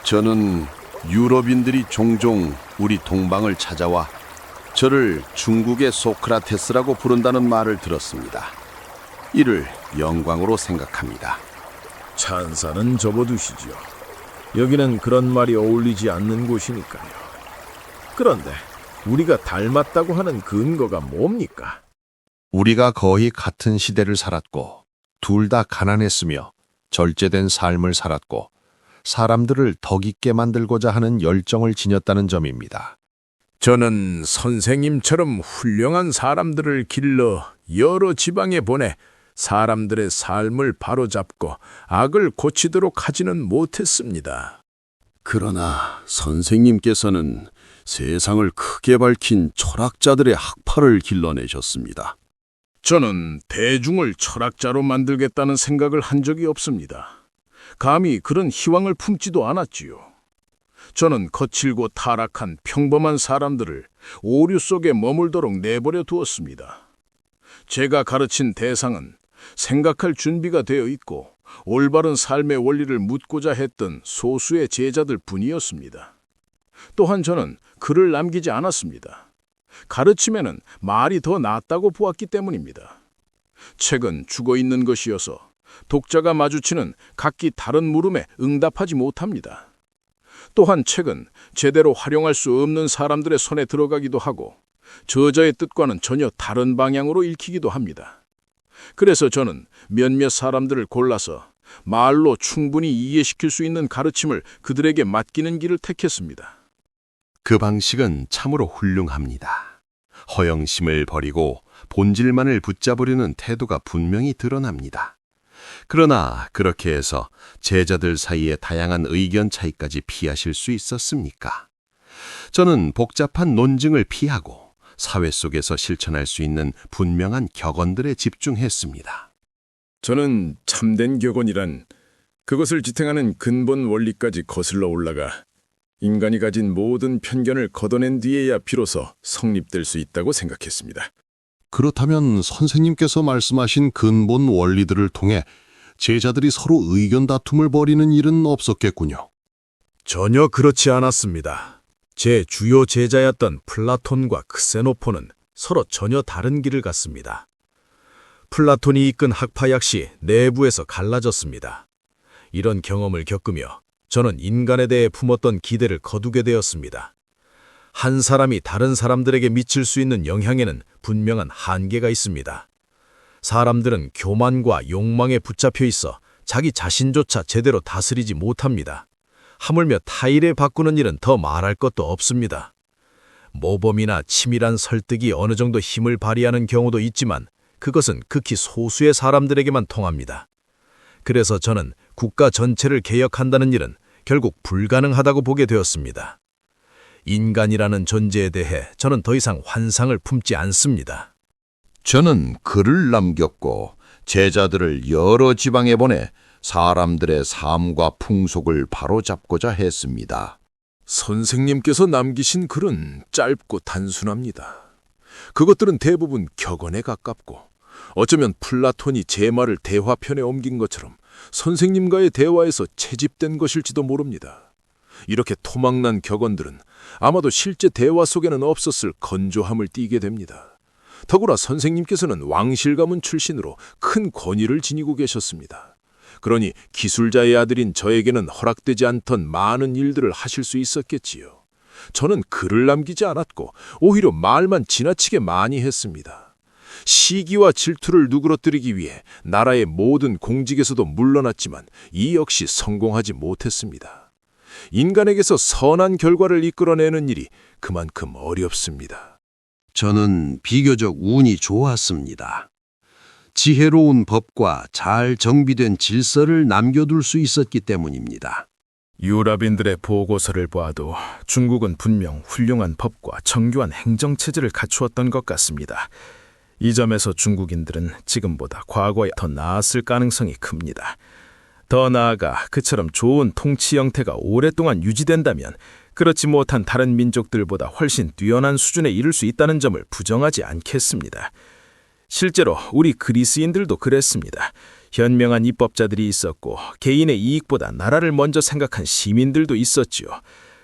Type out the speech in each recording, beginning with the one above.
저는 유럽인들이 종종 우리 동방을 찾아와 저를 중국의 소크라테스라고 부른다는 말을 들었습니다. 이를 영광으로 생각합니다. 찬사는 접어두시지요. 여기는 그런 말이 어울리지 않는 곳이니까요. 그런데 우리가 닮았다고 하는 근거가 뭡니까? 우리가 거의 같은 시대를 살았고 둘 다 가난했으며 절제된 삶을 살았고 사람들을 덕 있게 만들고자 하는 열정을 지녔다는 점입니다. 저는 선생님처럼 훌륭한 사람들을 길러 여러 지방에 보내 사람들의 삶을 바로잡고 악을 고치도록 하지는 못했습니다. 그러나 선생님께서는 세상을 크게 밝힌 철학자들의 학파를 길러내셨습니다. 저는 대중을 철학자로 만들겠다는 생각을 한 적이 없습니다. 감히 그런 희망을 품지도 않았지요. 저는 거칠고 타락한 평범한 사람들을 오류 속에 머물도록 내버려 두었습니다. 제가 가르친 대상은 생각할 준비가 되어 있고 올바른 삶의 원리를 묻고자 했던 소수의 제자들 뿐이었습니다. 또한 저는 글을 남기지 않았습니다. 가르침에는 말이 더 낫다고 보았기 때문입니다. 책은 죽어있는 것이어서 독자가 마주치는 각기 다른 물음에 응답하지 못합니다. 또한 책은 제대로 활용할 수 없는 사람들의 손에 들어가기도 하고 저자의 뜻과는 전혀 다른 방향으로 읽히기도 합니다. 그래서 저는 몇몇 사람들을 골라서 말로 충분히 이해시킬 수 있는 가르침을 그들에게 맡기는 길을 택했습니다. 그 방식은 참으로 훌륭합니다. 허영심을 버리고 본질만을 붙잡으려는 태도가 분명히 드러납니다. 그러나 그렇게 해서 제자들 사이에 다양한 의견 차이까지 피하실 수 있었습니까? 저는 복잡한 논증을 피하고 사회 속에서 실천할 수 있는 분명한 격언들에 집중했습니다. 저는 참된 격언이란 그것을 지탱하는 근본 원리까지 거슬러 올라가 인간이 가진 모든 편견을 걷어낸 뒤에야 비로소 성립될 수 있다고 생각했습니다. 그렇다면 선생님께서 말씀하신 근본 원리들을 통해 제자들이 서로 의견 다툼을 벌이는 일은 없었겠군요. 전혀 그렇지 않았습니다. 제 주요 제자였던 플라톤과 크세노폰은 서로 전혀 다른 길을 갔습니다. 플라톤이 이끈 학파 역시 내부에서 갈라졌습니다. 이런 경험을 겪으며 저는 인간에 대해 품었던 기대를 거두게 되었습니다. 한 사람이 다른 사람들에게 미칠 수 있는 영향에는 분명한 한계가 있습니다. 사람들은 교만과 욕망에 붙잡혀 있어 자기 자신조차 제대로 다스리지 못합니다. 하물며 타인을 바꾸는 일은 더 말할 것도 없습니다. 모범이나 치밀한 설득이 어느 정도 힘을 발휘하는 경우도 있지만 그것은 극히 소수의 사람들에게만 통합니다. 그래서 저는 국가 전체를 개혁한다는 일은 결국 불가능하다고 보게 되었습니다. 인간이라는 존재에 대해 저는 더 이상 환상을 품지 않습니다. 저는 글을 남겼고 제자들을 여러 지방에 보내 사람들의 삶과 풍속을 바로잡고자 했습니다. 선생님께서 남기신 글은 짧고 단순합니다. 그것들은 대부분 격언에 가깝고 어쩌면 플라톤이 제 말을 대화편에 옮긴 것처럼 선생님과의 대화에서 채집된 것일지도 모릅니다. 이렇게 토막난 격언들은 아마도 실제 대화 속에는 없었을 건조함을 띠게 됩니다. 더구나 선생님께서는 왕실 가문 출신으로 큰 권위를 지니고 계셨습니다. 그러니 기술자의 아들인 저에게는 허락되지 않던 많은 일들을 하실 수 있었겠지요. 저는 글을 남기지 않았고 오히려 말만 지나치게 많이 했습니다. 시기와 질투를 누그러뜨리기 위해 나라의 모든 공직에서도 물러났지만 이 역시 성공하지 못했습니다. 인간에게서 선한 결과를 이끌어내는 일이 그만큼 어렵습니다. 저는 비교적 운이 좋았습니다. 지혜로운 법과 잘 정비된 질서를 남겨둘 수 있었기 때문입니다. 유럽인들의 보고서를 보아도 중국은 분명 훌륭한 법과 정교한 행정체제를 갖추었던 것 같습니다. 이 점에서 중국인들은 지금보다 과거에 더 나았을 가능성이 큽니다. 더 나아가 그처럼 좋은 통치 형태가 오랫동안 유지된다면 그렇지 못한 다른 민족들보다 훨씬 뛰어난 수준에 이를 수 있다는 점을 부정하지 않겠습니다. 실제로 우리 그리스인들도 그랬습니다. 현명한 입법자들이 있었고 개인의 이익보다 나라를 먼저 생각한 시민들도 있었지요.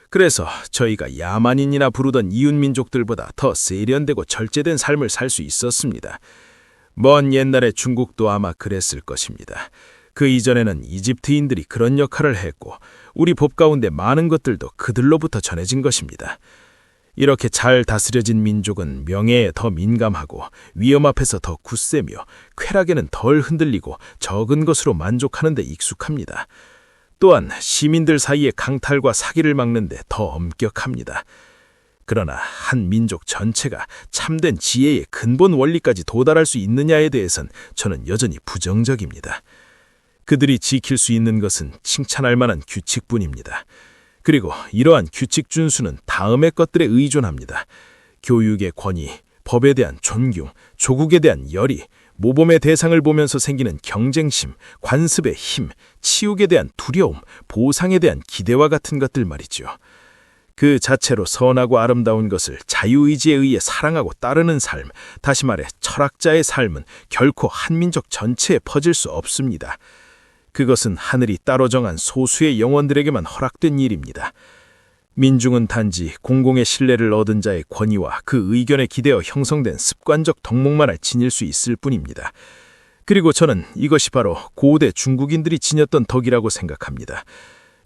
그래서 저희가 야만인이나 부르던 이웃민족들보다 더 세련되고 절제된 삶을 살 수 있었습니다. 먼 옛날의 중국도 아마 그랬을 것입니다. 그 이전에는 이집트인들이 그런 역할을 했고 우리 법 가운데 많은 것들도 그들로부터 전해진 것입니다. 이렇게 잘 다스려진 민족은 명예에 더 민감하고 위험 앞에서 더 굳세며 쾌락에는 덜 흔들리고 적은 것으로 만족하는 데 익숙합니다. 또한 시민들 사이의 강탈과 사기를 막는 데 더 엄격합니다. 그러나 한 민족 전체가 참된 지혜의 근본 원리까지 도달할 수 있느냐에 대해선 저는 여전히 부정적입니다. 그들이 지킬 수 있는 것은 칭찬할 만한 규칙뿐입니다. 그리고 이러한 규칙 준수는 다음의 것들에 의존합니다. 교육의 권위, 법에 대한 존경, 조국에 대한 열의, 모범의 대상을 보면서 생기는 경쟁심, 관습의 힘, 치욕에 대한 두려움, 보상에 대한 기대와 같은 것들 말이죠. 그 자체로 선하고 아름다운 것을 자유의지에 의해 사랑하고 따르는 삶, 다시 말해 철학자의 삶은 결코 한민족 전체에 퍼질 수 없습니다. 그것은 하늘이 따로 정한 소수의 영혼들에게만 허락된 일입니다. 민중은 단지 공공의 신뢰를 얻은 자의 권위와 그 의견에 기대어 형성된 습관적 덕목만을 지닐 수 있을 뿐입니다. 그리고 저는 이것이 바로 고대 중국인들이 지녔던 덕이라고 생각합니다.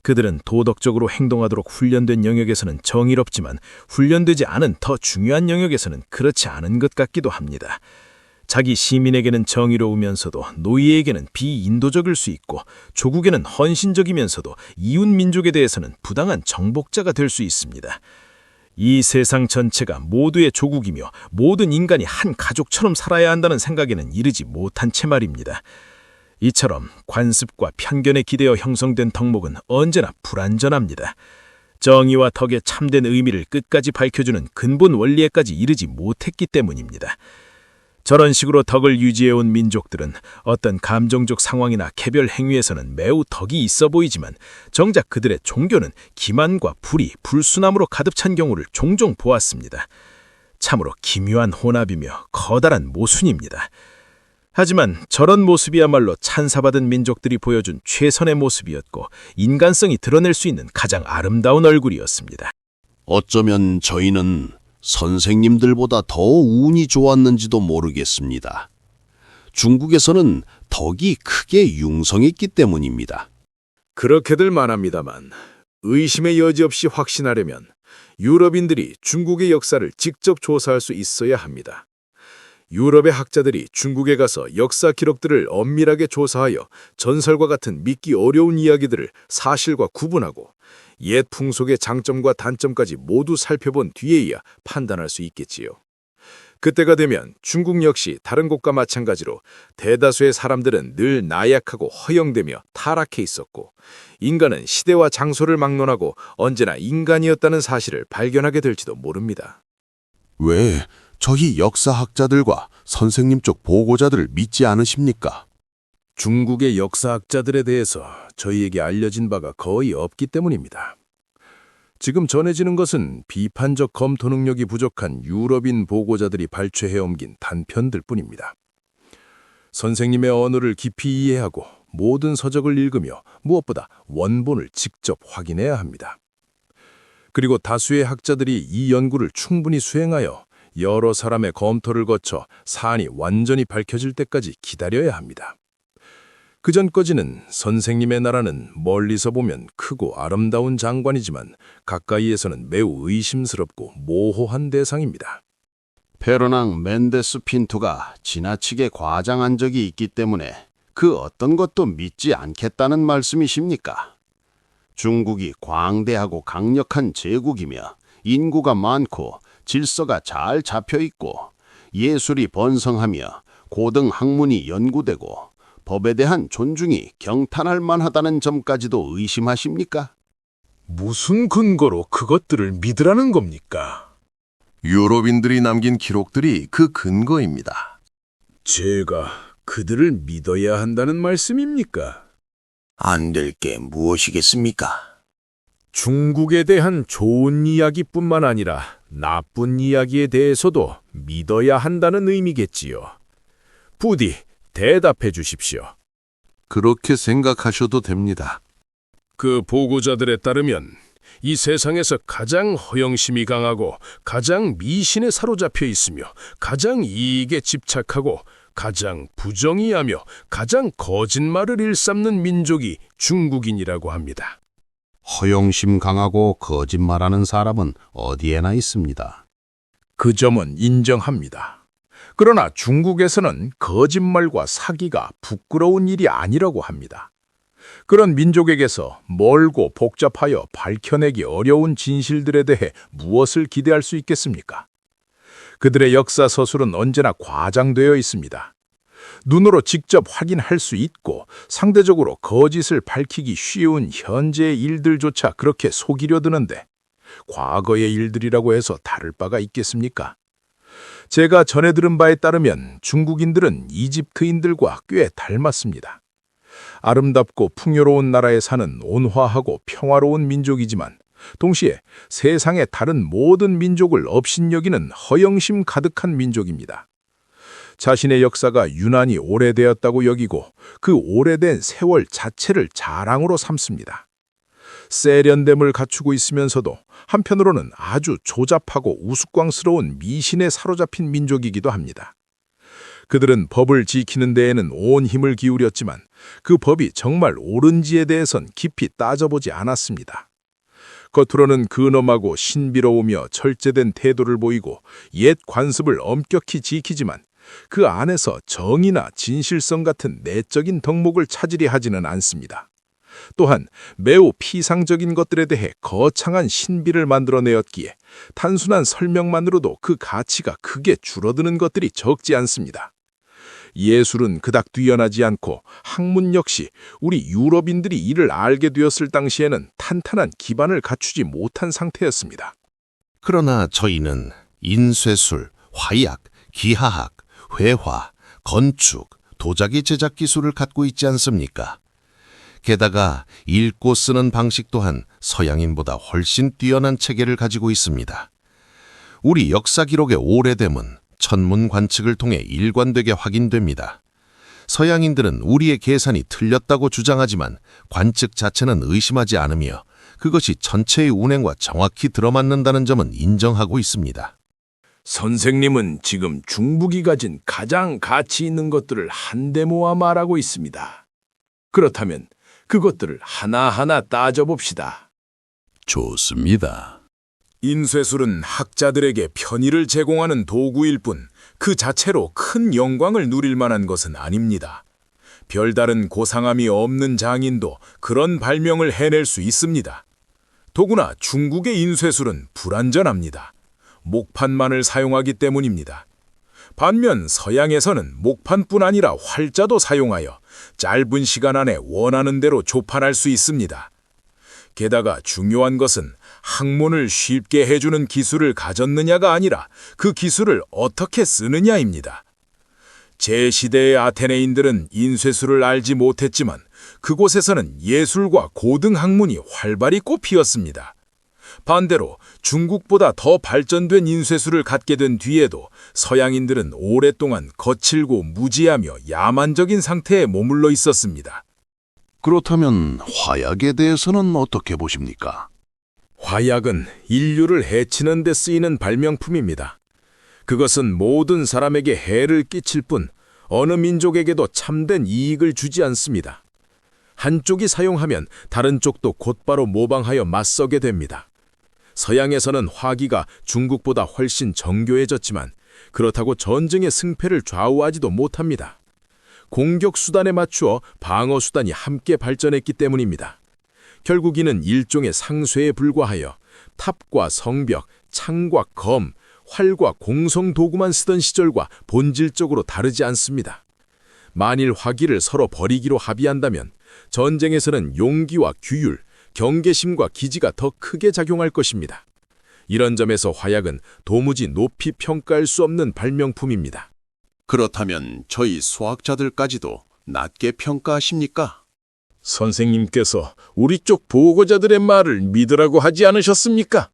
그들은 도덕적으로 행동하도록 훈련된 영역에서는 정의롭지만 훈련되지 않은 더 중요한 영역에서는 그렇지 않은 것 같기도 합니다. 자기 시민에게는 정의로우면서도 노예에게는 비인도적일 수 있고 조국에는 헌신적이면서도 이웃 민족에 대해서는 부당한 정복자가 될 수 있습니다. 이 세상 전체가 모두의 조국이며 모든 인간이 한 가족처럼 살아야 한다는 생각에는 이르지 못한 채 말입니다. 이처럼 관습과 편견에 기대어 형성된 덕목은 언제나 불완전합니다. 정의와 덕의 참된 의미를 끝까지 밝혀주는 근본 원리에까지 이르지 못했기 때문입니다. 저런 식으로 덕을 유지해온 민족들은 어떤 감정적 상황이나 개별 행위에서는 매우 덕이 있어 보이지만 정작 그들의 종교는 기만과 불의, 불순함으로 가득 찬 경우를 종종 보았습니다. 참으로 기묘한 혼합이며 커다란 모순입니다. 하지만 저런 모습이야말로 찬사받은 민족들이 보여준 최선의 모습이었고 인간성이 드러낼 수 있는 가장 아름다운 얼굴이었습니다. 어쩌면 저희는 선생님들보다 더 운이 좋았는지도 모르겠습니다. 중국에서는 덕이 크게 융성했기 때문입니다. 그렇게들 말합니다만 의심의 여지 없이 확신하려면 유럽인들이 중국의 역사를 직접 조사할 수 있어야 합니다. 유럽의 학자들이 중국에 가서 역사 기록들을 엄밀하게 조사하여 전설과 같은 믿기 어려운 이야기들을 사실과 구분하고 옛 풍속의 장점과 단점까지 모두 살펴본 뒤에야 판단할 수 있겠지요. 그때가 되면 중국 역시 다른 곳과 마찬가지로 대다수의 사람들은 늘 나약하고 허영되며 타락해 있었고 인간은 시대와 장소를 막론하고 언제나 인간이었다는 사실을 발견하게 될지도 모릅니다. 왜 저희 역사학자들과 선생님 쪽 보고자들을 믿지 않으십니까? 중국의 역사학자들에 대해서 저희에게 알려진 바가 거의 없기 때문입니다. 지금 전해지는 것은 비판적 검토 능력이 부족한 유럽인 보고자들이 발췌해 옮긴 단편들 뿐입니다. 선생님의 언어를 깊이 이해하고 모든 서적을 읽으며 무엇보다 원본을 직접 확인해야 합니다. 그리고 다수의 학자들이 이 연구를 충분히 수행하여 여러 사람의 검토를 거쳐 사안이 완전히 밝혀질 때까지 기다려야 합니다. 그전까지는 선생님의 나라는 멀리서 보면 크고 아름다운 장관이지만 가까이에서는 매우 의심스럽고 모호한 대상입니다. 페르낭 멘데스 핀투가 지나치게 과장한 적이 있기 때문에 그 어떤 것도 믿지 않겠다는 말씀이십니까? 중국이 광대하고 강력한 제국이며 인구가 많고 질서가 잘 잡혀있고 예술이 번성하며 고등 학문이 연구되고 법에 대한 존중이 경탄할 만하다는 점까지도 의심하십니까? 무슨 근거로 그것들을 믿으라는 겁니까? 유럽인들이 남긴 기록들이 그 근거입니다. 제가 그들을 믿어야 한다는 말씀입니까? 안 될 게 무엇이겠습니까? 중국에 대한 좋은 이야기뿐만 아니라 나쁜 이야기에 대해서도 믿어야 한다는 의미겠지요. 부디 대답해 주십시오. 그렇게 생각하셔도 됩니다. 그 보고자들에 따르면 이 세상에서 가장 허영심이 강하고 가장 미신에 사로잡혀 있으며 가장 이익에 집착하고 가장 부정의하며 가장 거짓말을 일삼는 민족이 중국인이라고 합니다. 허영심 강하고 거짓말하는 사람은 어디에나 있습니다. 그 점은 인정합니다. 그러나 중국에서는 거짓말과 사기가 부끄러운 일이 아니라고 합니다. 그런 민족에게서 멀고 복잡하여 밝혀내기 어려운 진실들에 대해 무엇을 기대할 수 있겠습니까? 그들의 역사 서술은 언제나 과장되어 있습니다. 눈으로 직접 확인할 수 있고 상대적으로 거짓을 밝히기 쉬운 현재의 일들조차 그렇게 속이려 드는데 과거의 일들이라고 해서 다를 바가 있겠습니까? 제가 전해 들은 바에 따르면 중국인들은 이집트인들과 꽤 닮았습니다. 아름답고 풍요로운 나라에 사는 온화하고 평화로운 민족이지만 동시에 세상의 다른 모든 민족을 업신여기는 허영심 가득한 민족입니다. 자신의 역사가 유난히 오래되었다고 여기고 그 오래된 세월 자체를 자랑으로 삼습니다. 세련됨을 갖추고 있으면서도 한편으로는 아주 조잡하고 우스꽝스러운 미신에 사로잡힌 민족이기도 합니다. 그들은 법을 지키는 데에는 온 힘을 기울였지만 그 법이 정말 옳은지에 대해선 깊이 따져보지 않았습니다. 겉으로는 근엄하고 신비로우며 절제된 태도를 보이고 옛 관습을 엄격히 지키지만 그 안에서 정의나 진실성 같은 내적인 덕목을 찾으려 하지는 않습니다. 또한 매우 피상적인 것들에 대해 거창한 신비를 만들어내었기에 단순한 설명만으로도 그 가치가 크게 줄어드는 것들이 적지 않습니다. 예술은 그닥 뛰어나지 않고 학문 역시 우리 유럽인들이 이를 알게 되었을 당시에는 탄탄한 기반을 갖추지 못한 상태였습니다. 그러나 저희는 인쇄술, 화약, 기하학, 회화, 건축, 도자기 제작 기술을 갖고 있지 않습니까? 게다가 읽고 쓰는 방식 또한 서양인보다 훨씬 뛰어난 체계를 가지고 있습니다. 우리 역사 기록의 오래됨은 천문 관측을 통해 일관되게 확인됩니다. 서양인들은 우리의 계산이 틀렸다고 주장하지만 관측 자체는 의심하지 않으며 그것이 전체의 운행과 정확히 들어맞는다는 점은 인정하고 있습니다. 선생님은 지금 중국이 가진 가장 가치 있는 것들을 한데 모아 말하고 있습니다. 그렇다면 그것들을 하나하나 따져봅시다. 좋습니다. 인쇄술은 학자들에게 편의를 제공하는 도구일 뿐 그 자체로 큰 영광을 누릴 만한 것은 아닙니다. 별다른 고상함이 없는 장인도 그런 발명을 해낼 수 있습니다. 더구나 중국의 인쇄술은 불완전합니다. 목판만을 사용하기 때문입니다. 반면 서양에서는 목판뿐 아니라 활자도 사용하여 짧은 시간 안에 원하는 대로 조판할 수 있습니다. 게다가 중요한 것은 학문을 쉽게 해주는 기술을 가졌느냐가 아니라 그 기술을 어떻게 쓰느냐입니다. 제 시대의 아테네인들은 인쇄술을 알지 못했지만 그곳에서는 예술과 고등 학문이 활발히 꽃피었습니다. 반대로 중국보다 더 발전된 인쇄술을 갖게 된 뒤에도 서양인들은 오랫동안 거칠고 무지하며 야만적인 상태에 머물러 있었습니다. 그렇다면 화약에 대해서는 어떻게 보십니까? 화약은 인류를 해치는 데 쓰이는 발명품입니다. 그것은 모든 사람에게 해를 끼칠 뿐 어느 민족에게도 참된 이익을 주지 않습니다. 한쪽이 사용하면 다른 쪽도 곧바로 모방하여 맞서게 됩니다. 서양에서는 화기가 중국보다 훨씬 정교해졌지만 그렇다고 전쟁의 승패를 좌우하지도 못합니다. 공격 수단에 맞추어 방어 수단이 함께 발전했기 때문입니다. 결국 이는 일종의 상쇄에 불과하여 탑과 성벽, 창과 검, 활과 공성 도구만 쓰던 시절과 본질적으로 다르지 않습니다. 만일 화기를 서로 버리기로 합의한다면 전쟁에서는 용기와 규율, 경계심과 기지가 더 크게 작용할 것입니다. 이런 점에서 화약은 도무지 높이 평가할 수 없는 발명품입니다. 그렇다면 저희 수학자들까지도 낮게 평가하십니까? 선생님께서 우리 쪽 보고자들의 말을 믿으라고 하지 않으셨습니까?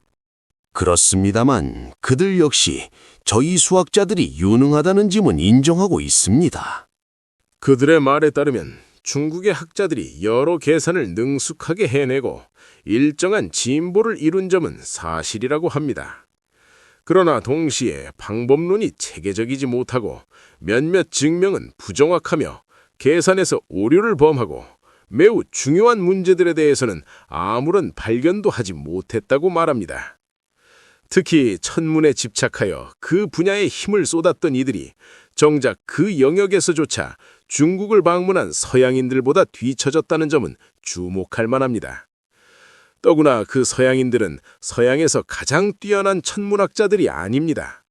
그렇습니다만 그들 역시 저희 수학자들이 유능하다는 점은 인정하고 있습니다. 그들의 말에 따르면 중국의 학자들이 여러 계산을 능숙하게 해내고 일정한 진보를 이룬 점은 사실이라고 합니다. 그러나 동시에 방법론이 체계적이지 못하고 몇몇 증명은 부정확하며 계산에서 오류를 범하고 매우 중요한 문제들에 대해서는 아무런 발견도 하지 못했다고 말합니다. 특히 천문에 집착하여 그 분야에 힘을 쏟았던 이들이 정작 그 영역에서조차 중국을 방문한 서양인들보다 뒤처졌다는 점은 주목할 만합니다. 더구나 그 서양인들은 서양에서 가장 뛰어난 천문학자들이 아닙니다.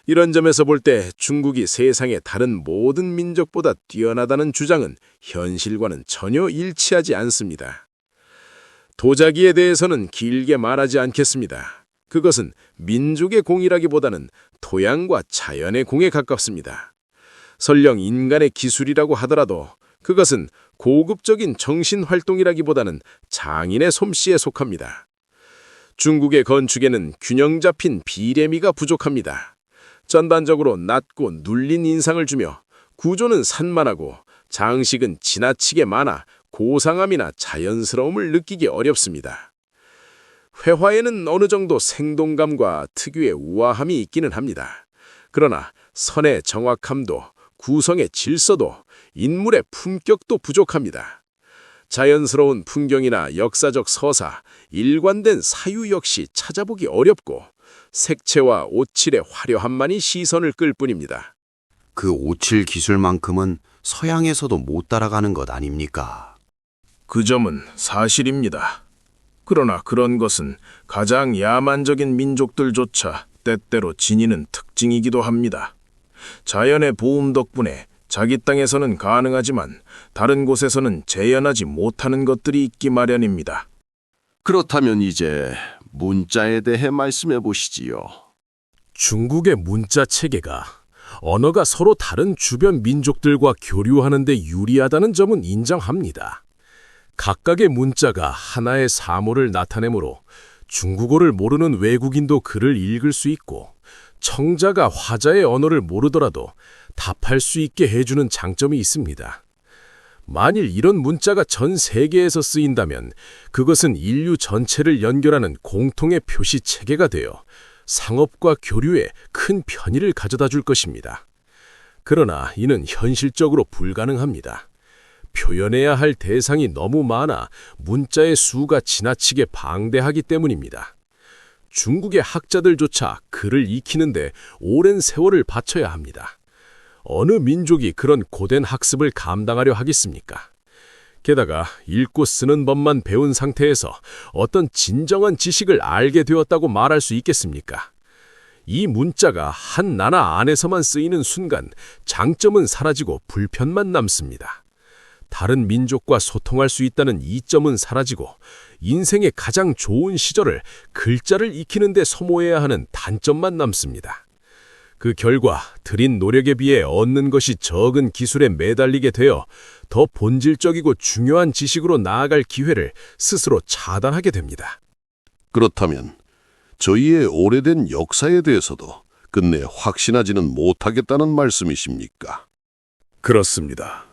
이런 점에서 볼 때 중국이 세상의 다른 모든 민족보다 뛰어나다는 주장은 현실과는 전혀 일치하지 않습니다. 도자기에 대해서는 길게 말하지 않겠습니다. 그것은 민족의 공이라기보다는 토양과 자연의 공에 가깝습니다. 설령 인간의 기술이라고 하더라도 그것은 고급적인 정신활동이라기보다는 장인의 솜씨에 속합니다. 중국의 건축에는 균형 잡힌 비례미가 부족합니다. 전반적으로 낮고 눌린 인상을 주며 구조는 산만하고 장식은 지나치게 많아 고상함이나 자연스러움을 느끼기 어렵습니다. 회화에는 어느 정도 생동감과 특유의 우아함이 있기는 합니다. 그러나 선의 정확함도 구성의 질서도 인물의 품격도 부족합니다. 자연스러운 풍경이나 역사적 서사, 일관된 사유 역시 찾아보기 어렵고 색채와 오칠의 화려함만이 시선을 끌 뿐입니다. 그 오칠 기술만큼은 서양에서도 못 따라가는 것 아닙니까? 그 점은 사실입니다. 그러나 그런 것은 가장 야만적인 민족들조차 때때로 지니는 특징이기도 합니다. 자연의 보움 덕분에 자기 땅에서는 가능하지만 다른 곳에서는 재현하지 못하는 것들이 있기 마련입니다. 그렇다면 이제 문자에 대해 말씀해 보시지요. 중국의 문자 체계가 언어가 서로 다른 주변 민족들과 교류하는 데 유리하다는 점은 인정합니다. 각각의 문자가 하나의 사물을 나타내므로 중국어를 모르는 외국인도 글을 읽을 수 있고 청자가 화자의 언어를 모르더라도 답할 수 있게 해주는 장점이 있습니다. 만일 이런 문자가 전 세계에서 쓰인다면 그것은 인류 전체를 연결하는 공통의 표시 체계가 되어 상업과 교류에 큰 편의를 가져다 줄 것입니다. 그러나 이는 현실적으로 불가능합니다. 표현해야 할 대상이 너무 많아 문자의 수가 지나치게 방대하기 때문입니다. 중국의 학자들조차 글을 익히는데 오랜 세월을 바쳐야 합니다. 어느 민족이 그런 고된 학습을 감당하려 하겠습니까? 게다가 읽고 쓰는 법만 배운 상태에서 어떤 진정한 지식을 알게 되었다고 말할 수 있겠습니까? 이 문자가 한 나라 안에서만 쓰이는 순간 장점은 사라지고 불편만 남습니다. 다른 민족과 소통할 수 있다는 이점은 사라지고 인생의 가장 좋은 시절을 글자를 익히는 데 소모해야 하는 단점만 남습니다. 그 결과 들인 노력에 비해 얻는 것이 적은 기술에 매달리게 되어 더 본질적이고 중요한 지식으로 나아갈 기회를 스스로 차단하게 됩니다. 그렇다면 저희의 오래된 역사에 대해서도 끝내 확신하지는 못하겠다는 말씀이십니까? 그렇습니다.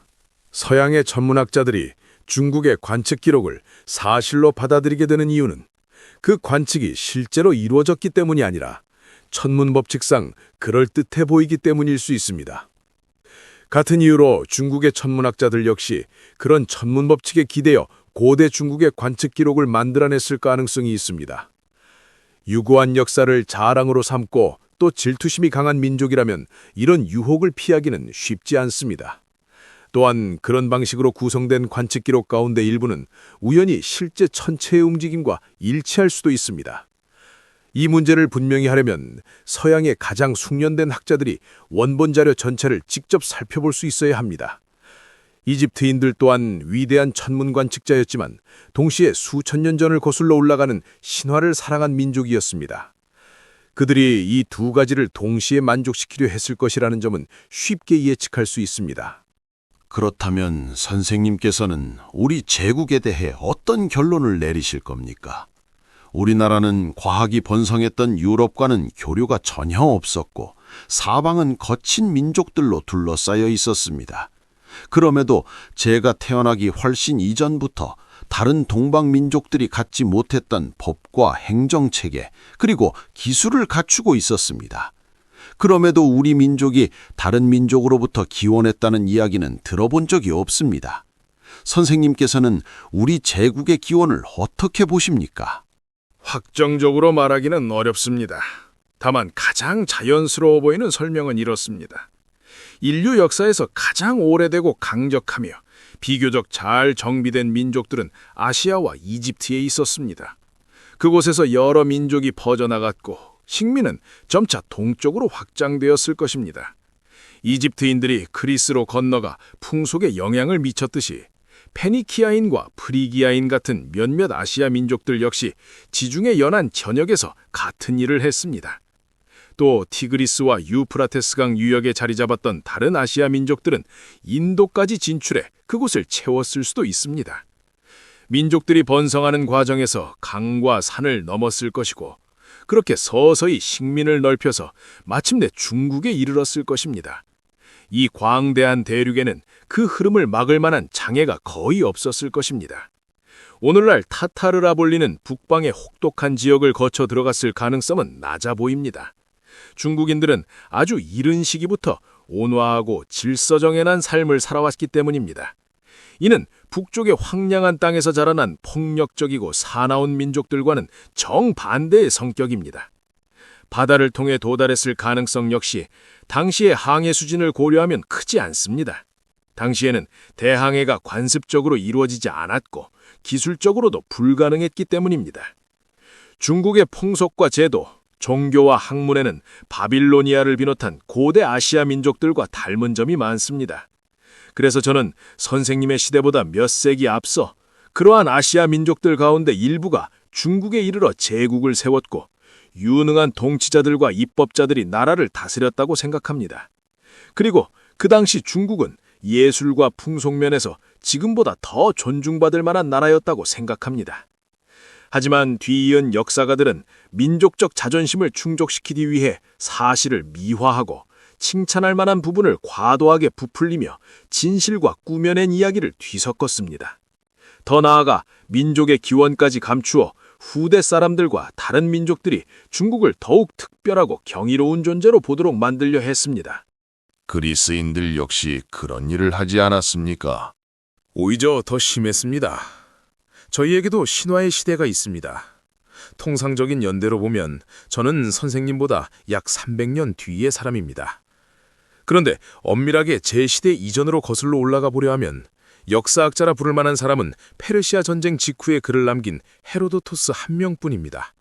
서양의 천문학자들이 중국의 관측 기록을 사실로 받아들이게 되는 이유는 그 관측이 실제로 이루어졌기 때문이 아니라 천문법칙상 그럴듯해 보이기 때문일 수 있습니다. 같은 이유로 중국의 천문학자들 역시 그런 천문법칙에 기대어 고대 중국의 관측 기록을 만들어냈을 가능성이 있습니다. 유구한 역사를 자랑으로 삼고 또 질투심이 강한 민족이라면 이런 유혹을 피하기는 쉽지 않습니다. 또한 그런 방식으로 구성된 관측 기록 가운데 일부는 우연히 실제 천체의 움직임과 일치할 수도 있습니다. 이 문제를 분명히 하려면 서양의 가장 숙련된 학자들이 원본 자료 전체를 직접 살펴볼 수 있어야 합니다. 이집트인들 또한 위대한 천문 관측자였지만 동시에 수천 년 전을 거슬러 올라가는 신화를 사랑한 민족이었습니다. 그들이 이 두 가지를 동시에 만족시키려 했을 것이라는 점은 쉽게 예측할 수 있습니다. 그렇다면 선생님께서는 우리 제국에 대해 어떤 결론을 내리실 겁니까? 우리나라는 과학이 번성했던 유럽과는 교류가 전혀 없었고 사방은 거친 민족들로 둘러싸여 있었습니다. 그럼에도 제가 태어나기 훨씬 이전부터 다른 동방민족들이 갖지 못했던 법과 행정체계, 그리고 기술을 갖추고 있었습니다. 그럼에도 우리 민족이 다른 민족으로부터 기원했다는 이야기는 들어본 적이 없습니다. 선생님께서는 우리 제국의 기원을 어떻게 보십니까? 확정적으로 말하기는 어렵습니다. 다만 가장 자연스러워 보이는 설명은 이렇습니다. 인류 역사에서 가장 오래되고 강력하며 비교적 잘 정비된 민족들은 아시아와 이집트에 있었습니다. 그곳에서 여러 민족이 퍼져나갔고 식민은 점차 동쪽으로 확장되었을 것입니다. 이집트인들이 그리스로 건너가 풍속에 영향을 미쳤듯이 페니키아인과 프리기아인 같은 몇몇 아시아 민족들 역시 지중해 연안 전역에서 같은 일을 했습니다. 또 티그리스와 유프라테스강 유역에 자리 잡았던 다른 아시아 민족들은 인도까지 진출해 그곳을 채웠을 수도 있습니다. 민족들이 번성하는 과정에서 강과 산을 넘었을 것이고 그렇게 서서히 식민을 넓혀서 마침내 중국에 이르렀을 것입니다. 이 광대한 대륙에는 그 흐름을 막을 만한 장애가 거의 없었을 것입니다. 오늘날 타타르라 불리는 북방의 혹독한 지역을 거쳐 들어갔을 가능성은 낮아 보입니다. 중국인들은 아주 이른 시기부터 온화하고 질서정연한 삶을 살아왔기 때문입니다. 이는 북쪽의 황량한 땅에서 자라난 폭력적이고 사나운 민족들과는 정반대의 성격입니다. 바다를 통해 도달했을 가능성 역시 당시의 항해 수준을 고려하면 크지 않습니다. 당시에는 대항해가 관습적으로 이루어지지 않았고 기술적으로도 불가능했기 때문입니다. 중국의 풍속과 제도, 종교와 학문에는 바빌로니아를 비롯한 고대 아시아 민족들과 닮은 점이 많습니다. 그래서 저는 선생님의 시대보다 몇 세기 앞서 그러한 아시아 민족들 가운데 일부가 중국에 이르러 제국을 세웠고 유능한 통치자들과 입법자들이 나라를 다스렸다고 생각합니다. 그리고 그 당시 중국은 예술과 풍속면에서 지금보다 더 존중받을 만한 나라였다고 생각합니다. 하지만 뒤이은 역사가들은 민족적 자존심을 충족시키기 위해 사실을 미화하고 칭찬할 만한 부분을 과도하게 부풀리며 진실과 꾸며낸 이야기를 뒤섞었습니다. 더 나아가 민족의 기원까지 감추어 후대 사람들과 다른 민족들이 중국을 더욱 특별하고 경이로운 존재로 보도록 만들려 했습니다. 그리스인들 역시 그런 일을 하지 않았습니까? 오히려 더 심했습니다. 저희에게도 신화의 시대가 있습니다. 통상적인 연대로 보면 저는 선생님보다 약 300년 뒤의 사람입니다. 그런데 엄밀하게 제 시대 이전으로 거슬러 올라가 보려 하면 역사학자라 부를 만한 사람은 페르시아 전쟁 직후에 글을 남긴 헤로도토스 한 명뿐입니다.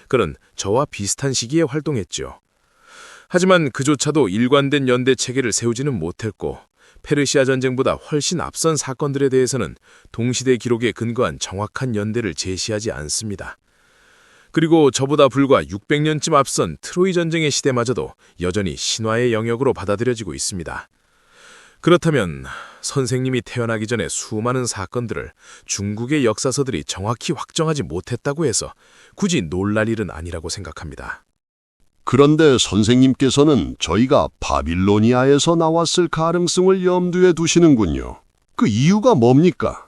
그는 저와 비슷한 시기에 활동했죠. 하지만 그조차도 일관된 연대 체계를 세우지는 못했고 페르시아 전쟁보다 훨씬 앞선 사건들에 대해서는 동시대 기록에 근거한 정확한 연대를 제시하지 않습니다. 그리고 저보다 불과 600년쯤 앞선 트로이 전쟁의 시대마저도 여전히 신화의 영역으로 받아들여지고 있습니다. 그렇다면 선생님이 태어나기 전에 수많은 사건들을 중국의 역사서들이 정확히 확정하지 못했다고 해서 굳이 놀랄 일은 아니라고 생각합니다. 그런데 선생님께서는 저희가 바빌로니아에서 나왔을 가능성을 염두에 두시는군요. 그 이유가 뭡니까?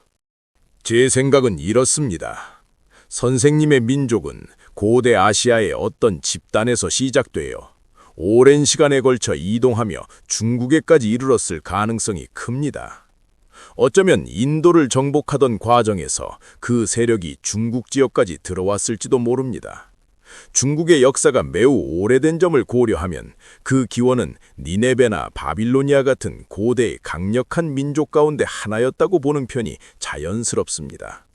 제 생각은 이렇습니다. 선생님의 민족은 고대 아시아의 어떤 집단에서 시작되어 오랜 시간에 걸쳐 이동하며 중국에까지 이르렀을 가능성이 큽니다. 어쩌면 인도를 정복하던 과정에서 그 세력이 중국 지역까지 들어왔을지도 모릅니다. 중국의 역사가 매우 오래된 점을 고려하면 그 기원은 니네베나 바빌로니아 같은 고대의 강력한 민족 가운데 하나였다고 보는 편이 자연스럽습니다.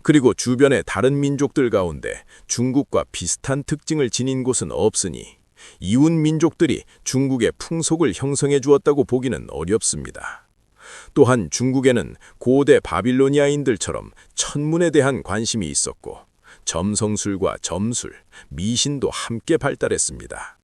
그리고 주변의 다른 민족들 가운데 중국과 비슷한 특징을 지닌 곳은 없으니 이웃 민족들이 중국의 풍속을 형성해 주었다고 보기는 어렵습니다. 또한 중국에는 고대 바빌로니아인들처럼 천문에 대한 관심이 있었고 점성술과 점술, 미신도 함께 발달했습니다.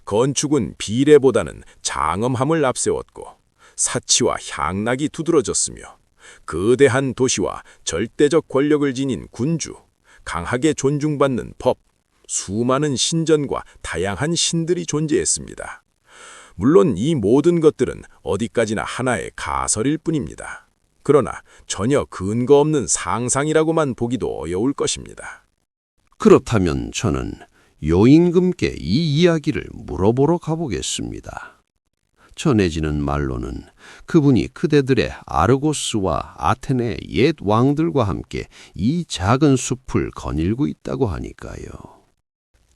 건축은 비례보다는 장엄함을 앞세웠고 사치와 향락이 두드러졌으며 거대한 도시와 절대적 권력을 지닌 군주, 강하게 존중받는 법, 수많은 신전과 다양한 신들이 존재했습니다. 물론 이 모든 것들은 어디까지나 하나의 가설일 뿐입니다. 그러나 전혀 근거 없는 상상이라고만 보기도 어려울 것입니다. 그렇다면 저는 요임금께 이 이야기를 물어보러 가보겠습니다. 전해지는 말로는 그분이 그대들의 아르고스와 아테네 옛 왕들과 함께 이 작은 숲을 거닐고 있다고 하니까요.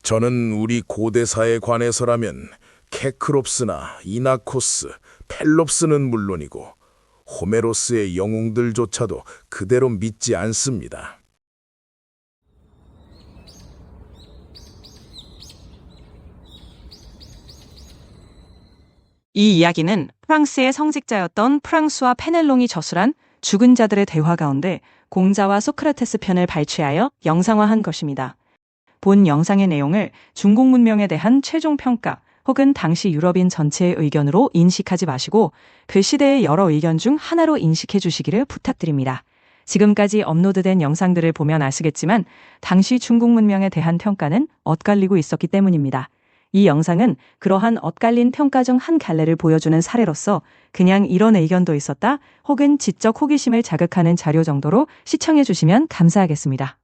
저는 우리 고대사에 관해서라면 케크롭스나 이나코스, 펠롭스는 물론이고 호메로스의 영웅들조차도 그대로 믿지 않습니다. 이 이야기는 프랑스의 성직자였던 프랑수와 페넬롱이 저술한 죽은 자들의 대화 가운데 공자와 소크라테스 편을 발췌하여 영상화한 것입니다. 본 영상의 내용을 중국 문명에 대한 최종 평가 혹은 당시 유럽인 전체의 의견으로 인식하지 마시고 그 시대의 여러 의견 중 하나로 인식해 주시기를 부탁드립니다. 지금까지 업로드된 영상들을 보면 아시겠지만 당시 중국 문명에 대한 평가는 엇갈리고 있었기 때문입니다. 이 영상은 그러한 엇갈린 평가 중 한 갈래를 보여주는 사례로서 그냥 이런 의견도 있었다 혹은 지적 호기심을 자극하는 자료 정도로 시청해 주시면 감사하겠습니다.